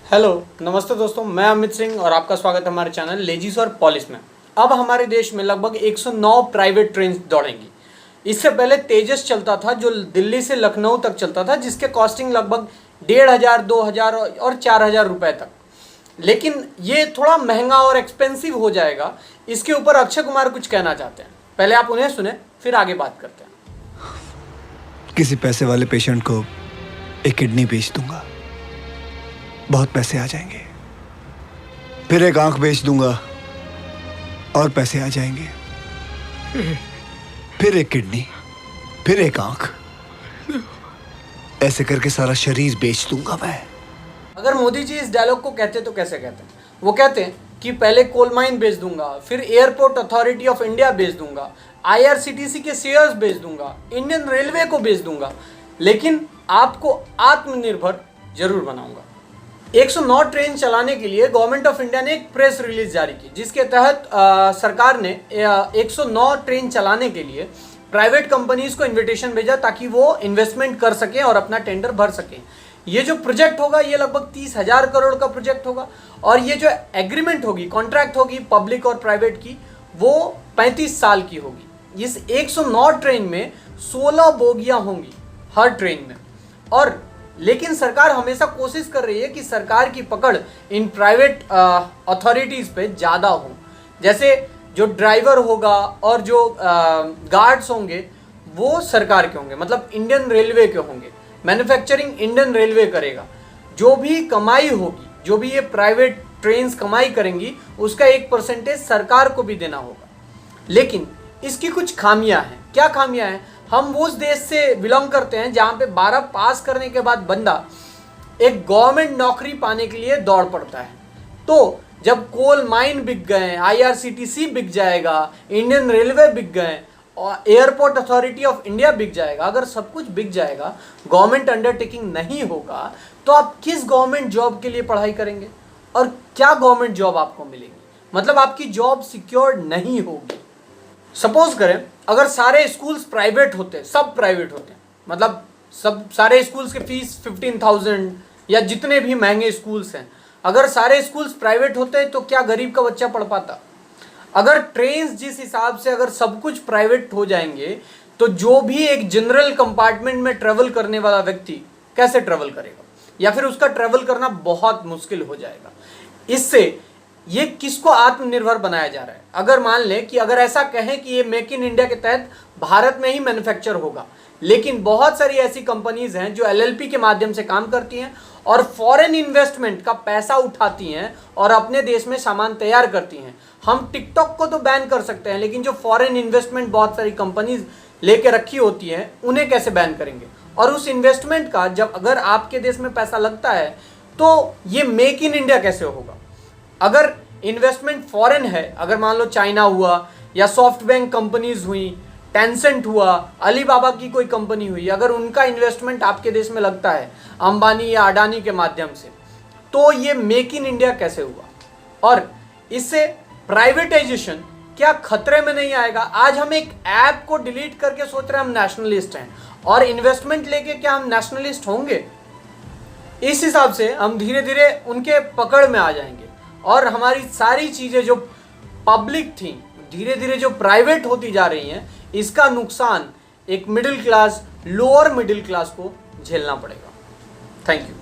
Hello नमस्ते दोस्तों, मैं अमित सिंह और आपका स्वागत है हमारे चैनल लेजीज और पॉलिस में। अब हमारे देश में लगभग 109 प्राइवेट ट्रेन दौड़ेंगी। इससे पहले तेजस चलता था जो दिल्ली से लखनऊ तक चलता था, जिसके कॉस्टिंग लगभग 1,500, 2,000 और 4,000 रुपए तक। लेकिन ये थोड़ा महंगा और एक्सपेंसिव हो जाएगा। इसके ऊपर अक्षय कुमार कुछ कहना चाहते हैं। पहले आप उन्हें सुने, फिर आगे बात करते हैं। किसी पैसे वाले पेशेंट को एक किडनी बेच दूंगा, बहुत पैसे आ जाएंगे। फिर एक आंख बेच दूंगा और पैसे आ जाएंगे। फिर एक किडनी, फिर एक आंख, ऐसे करके सारा शरीर बेच दूंगा मैं। अगर मोदी जी इस डायलॉग को कहते तो कैसे कहते हैं? वो कहते हैं कि पहले कोल माइन बेच दूंगा, फिर एयरपोर्ट अथॉरिटी ऑफ इंडिया बेच दूंगा, IRCTC के शेयर्स बेच दूंगा, इंडियन रेलवे को बेच दूंगा, लेकिन आपको आत्मनिर्भर जरूर बनाऊंगा। 109 ट्रेन चलाने के लिए गवर्नमेंट ऑफ इंडिया ने एक प्रेस रिलीज जारी की, जिसके तहत सरकार ने 109 ट्रेन चलाने के लिए प्राइवेट कंपनीज को इन्विटेशन भेजा ताकि वो इन्वेस्टमेंट कर सकें और अपना टेंडर भर सकें। ये जो प्रोजेक्ट होगा ये लगभग 30,000 करोड़ का प्रोजेक्ट होगा और ये जो एग्रीमेंट होगी, कॉन्ट्रैक्ट होगी पब्लिक और प्राइवेट की, वो 35 साल की होगी। इस 109 ट्रेन में 16 बोगियां होंगी हर ट्रेन में। और लेकिन सरकार हमेशा कोशिश कर रही है कि सरकार की पकड़ इन प्राइवेट अथॉरिटीज़ पे ज़्यादा हो। जैसे जो ड्राइवर होगा और जो गार्ड्स होंगे वो सरकार के होंगे, मतलब इंडियन रेलवे के होंगे। मैन्युफैक्चरिंग इंडियन रेलवे करेगा। जो भी कमाई होगी, जो भी ये प्राइवेट ट्रेन्स कमाई करेंगी, उसका 1% सरकार को भी देना होगा। लेकिन इसकी कुछ खामियां हैं। क्या खामियां हैं? हम उस देश से बिलोंग करते हैं जहां पे 12 पास करने के बाद बंदा एक गवर्नमेंट नौकरी पाने के लिए दौड़ पड़ता है। तो जब कोल माइन बिक गए, IRCTC बिक जाएगा, इंडियन रेलवे बिक गए और एयरपोर्ट अथॉरिटी ऑफ इंडिया बिक जाएगा, अगर सब कुछ बिक जाएगा, गवर्नमेंट अंडरटेकिंग नहीं होगा, तो आप किस गवर्नमेंट जॉब के लिए पढ़ाई करेंगे और क्या गवर्नमेंट जॉब आपको मिलेगी? मतलब आपकी जॉब सिक्योर नहीं होगी। सपोज करें अगर सारे स्कूल्स प्राइवेट होते, सब प्राइवेट होते, मतलब सब सारे स्कूल्स के फीस 15,000 या जितने भी महंगे स्कूल्स हैं, अगर सारे स्कूल्स प्राइवेट होते तो क्या गरीब का बच्चा पढ़ पाता? अगर ट्रेन्स जिस हिसाब से अगर सब कुछ प्राइवेट हो जाएंगे तो जो भी एक जनरल कंपार्टमेंट में ट्रेवल करने वाला व्यक्ति कैसे ट्रेवल करेगा, या फिर उसका ट्रेवल करना बहुत मुश्किल हो जाएगा। इससे ये किसको आत्मनिर्भर बनाया जा रहा है? अगर मान लें कि अगर ऐसा कहें कि ये मेक इन इंडिया के तहत भारत में ही मैन्युफैक्चर होगा, लेकिन बहुत सारी ऐसी कंपनीज हैं जो LLP के माध्यम से काम करती हैं और फॉरेन इन्वेस्टमेंट का पैसा उठाती हैं और अपने देश में सामान तैयार करती हैं। हम टिकटॉक को तो बैन कर सकते हैं, लेकिन जो फॉरेन इन्वेस्टमेंट बहुत सारी कंपनीज लेके रखी होती हैं उन्हें कैसे बैन करेंगे? और उस इन्वेस्टमेंट का जब अगर आपके देश में पैसा लगता है तो ये मेक इन इंडिया कैसे होगा? अगर इन्वेस्टमेंट फॉरेन है, अगर मान लो चाइना हुआ या सॉफ्टबैंक कंपनीज हुई, टेंसेंट हुआ, अलीबाबा की कोई कंपनी हुई, अगर उनका इन्वेस्टमेंट आपके देश में लगता है अंबानी या अडानी के माध्यम से, तो ये मेक इन इंडिया कैसे हुआ? और इससे प्राइवेटाइजेशन क्या खतरे में नहीं आएगा? आज हम एक ऐप को डिलीट करके सोच रहे हैं हम नेशनलिस्ट हैं, और इन्वेस्टमेंट लेके क्या हम नेशनलिस्ट होंगे? इस हिसाब से हम धीरे धीरे उनके पकड़ में आ जाएंगे और हमारी सारी चीज़ें जो पब्लिक थी धीरे धीरे जो प्राइवेट होती जा रही हैं, इसका नुकसान एक middle class, lower middle class को झेलना पड़ेगा। Thank you.